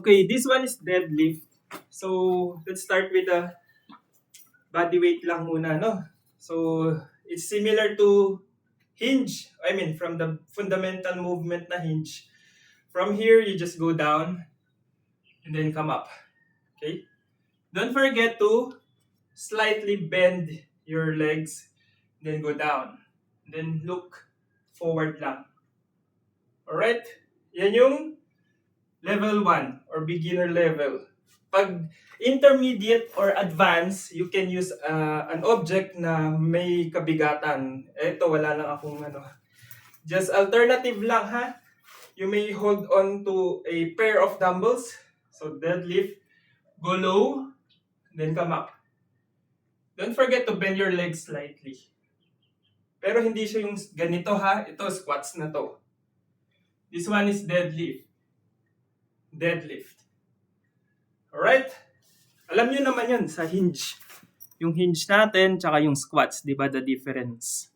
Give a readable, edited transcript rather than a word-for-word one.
Okay, this one is deadlift. So, let's start with the body weight lang muna, no? So, it's similar to hinge. I mean, from the fundamental movement na hinge. From here, you just go down and then come up. Okay? Don't forget to slightly bend your legs, then go down. Then look forward lang. Alright? Yan yung level 1 or beginner level. Pag intermediate or advanced, you can use an object na may kabigatan. Ito, wala lang akong ano. Just alternative lang ha. You may hold on to a pair of dumbbells. So deadlift, go low, then come up. Don't forget to bend your legs slightly. Pero hindi siya yung ganito ha. Ito, squats na to. This one is deadlift. Deadlift. Alright? Alam nyo naman yun sa hinge. Yung hinge natin, tsaka yung squats, di ba the difference?